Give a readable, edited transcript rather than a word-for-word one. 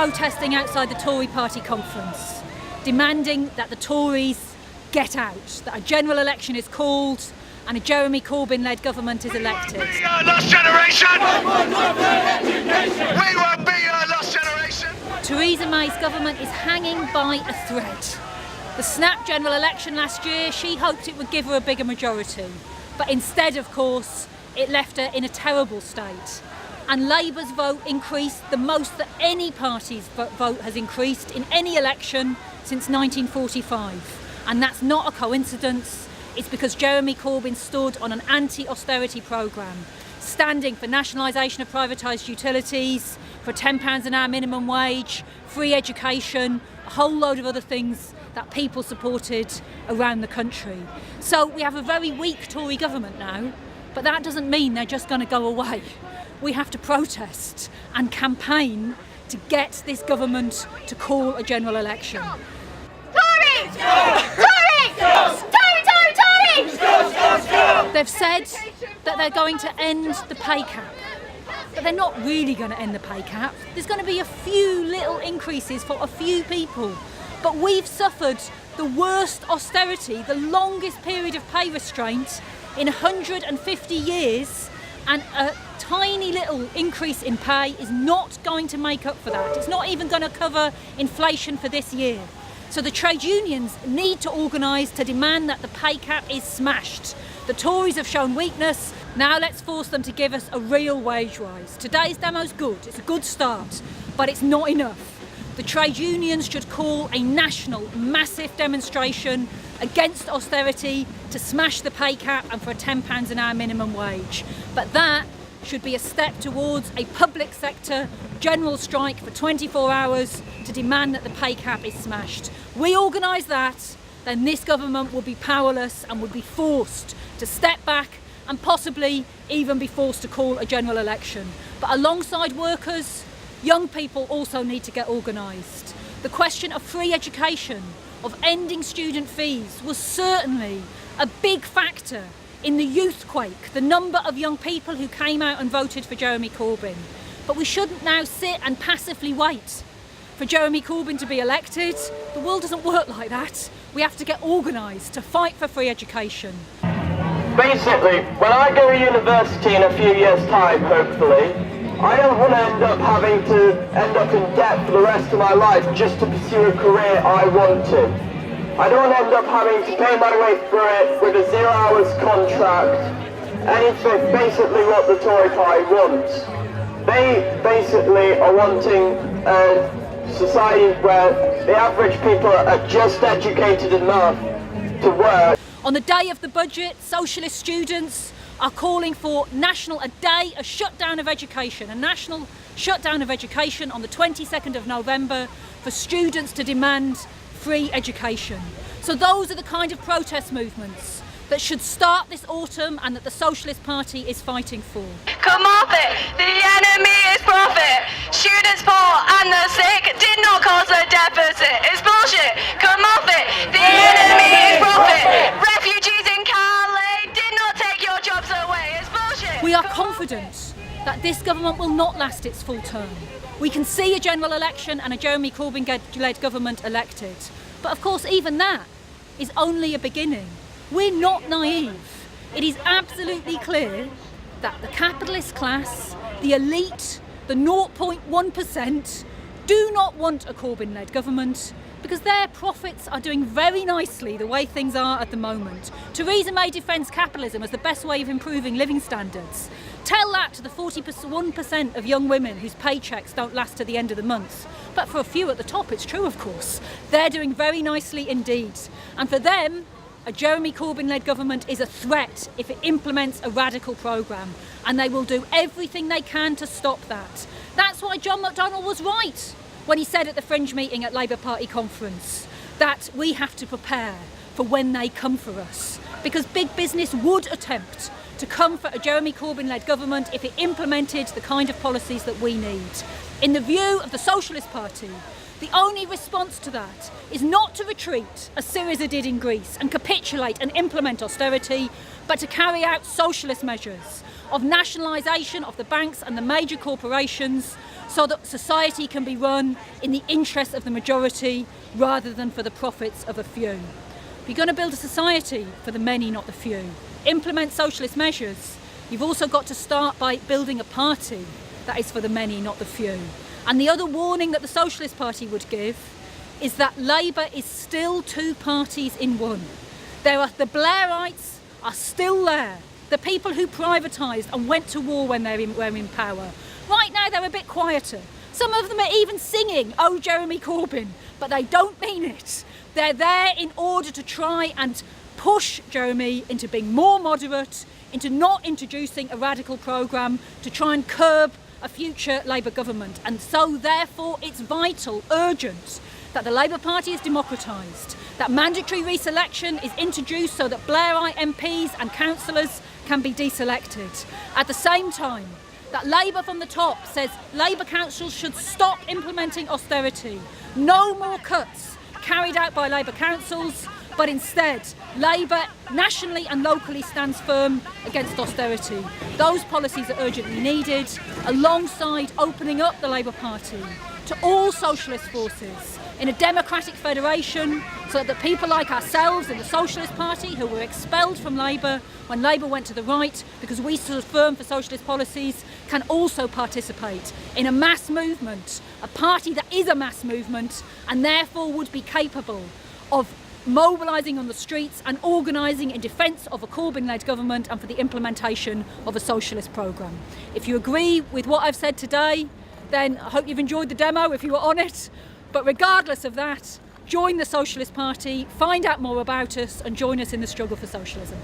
protesting outside the Tory Party conference, demanding that the Tories get out, that a general election is called and a Jeremy Corbyn-led government is elected. We won't be a lost generation! We won't be a lost generation! Theresa May's government is hanging by a thread. The snap general election last year, she hoped it would give her a bigger majority. But instead, of course, it left her in a terrible state. And Labour's vote increased the most that any party's vote has increased in any election since 1945. And that's not a coincidence. It's because Jeremy Corbyn stood on an anti-austerity programme, standing for nationalisation of privatised utilities, for £10 an hour minimum wage, free education, a whole load of other things that people supported around the country. So we have a very weak Tory government now, but that doesn't mean they're just going to go away. We have to protest and campaign to get this government to call a general election. Tories! Tories! Tories! They've said that they're going to end the pay cap, but they're not really going to end the pay cap. There's going to be a few little increases for a few people, but we've suffered the worst austerity, the longest period of pay restraint in 150 years, and a tiny little increase in pay is not going to make up for that. It's not even going to cover inflation for this year. So the trade unions need to organise to demand that the pay cap is smashed. The Tories have shown weakness. Now let's force them to give us a real wage rise. Today's demo's good. It's a good start, but it's not enough. The trade unions should call a national, massive demonstration against austerity to smash the pay cap and for a £10 an hour minimum wage. But that should be a step towards a public sector general strike for 24 hours to demand that the pay cap is smashed. We organise that, then this government will be powerless and would be forced to step back and possibly even be forced to call a general election. But alongside workers, young people also need to get organised. The question of free education, of ending student fees, was certainly a big factor in the youthquake, the number of young people who came out and voted for Jeremy Corbyn. But we shouldn't now sit and passively wait for Jeremy Corbyn to be elected. The world doesn't work like that. We have to get organised to fight for free education. Basically, when I go to university in a few years' time, hopefully, I don't want to end up in debt for the rest of my life just to pursue a career I wanted. I don't want to end up having to pay my way through it with a 0 hours contract. Anything, basically what the Tory Party wants. They basically are wanting a society where the average people are just educated enough to work. On the day of the budget, Socialist students are calling for a shutdown of education, a national shutdown of education on the 22nd of November for students to demand free education. So those are the kind of protest movements that should start this autumn and that the Socialist Party is fighting for. Come off it! The enemy is profit! Students poor and the sick did not cause a deficit. It's bullshit! Come off it! The enemy is profit! Refugees in Calais did not take your jobs away. It's bullshit! We are confident that this government will not last its full term. We can see a general election and a Jeremy Corbyn-led government elected. But of course, even that is only a beginning. We're not naive. It is absolutely clear that the capitalist class, the elite, the 0.1% do not want a Corbyn-led government because their profits are doing very nicely the way things are at the moment. Theresa May defends capitalism as the best way of improving living standards. Tell that to the 41% of young women whose paychecks don't last to the end of the month. But for a few at the top, it's true, of course. They're doing very nicely indeed. And for them, a Jeremy Corbyn-led government is a threat if it implements a radical programme, and they will do everything they can to stop that. That's why John McDonnell was right when he said at the fringe meeting at Labour Party conference that we have to prepare for when they come for us, because big business would attempt to come for a Jeremy Corbyn-led government if it implemented the kind of policies that we need. In the view of the Socialist Party, The only response to that is not to retreat, as Syriza did in Greece, and capitulate and implement austerity, but to carry out socialist measures of nationalisation of the banks and the major corporations so that society can be run in the interest of the majority rather than for the profits of a few. If you're going to build a society for the many, not the few, implement socialist measures, you've also got to start by building a party that is for the many, not the few. And the other warning that the Socialist Party would give is that Labour is still two parties in one. The Blairites are still there, the people who privatised and went to war when they were in power. Right now they're a bit quieter. Some of them are even singing, "Oh, Jeremy Corbyn," but they don't mean it. They're there in order to try and push Jeremy into being more moderate, into not introducing a radical programme, to try and curb a future Labour government. And so therefore it's vital, urgent, that the Labour Party is democratised, that mandatory reselection is introduced so that Blairite MPs and councillors can be deselected. At the same time, that Labour from the top says Labour councils should stop implementing austerity. No more cuts carried out by Labour councils, but instead Labour nationally and locally stands firm against austerity. Those policies are urgently needed, alongside opening up the Labour Party to all socialist forces in a democratic federation, so that people like ourselves in the Socialist Party, who were expelled from Labour when Labour went to the right because we stood firm for socialist policies, can also participate in a mass movement, a party that is a mass movement and therefore would be capable of mobilising on the streets and organising in defence of a Corbyn-led government and for the implementation of a socialist programme. If you agree with what I've said today, then I hope you've enjoyed the demo if you were on it. But regardless of that, join the Socialist Party, find out more about us and join us in the struggle for socialism.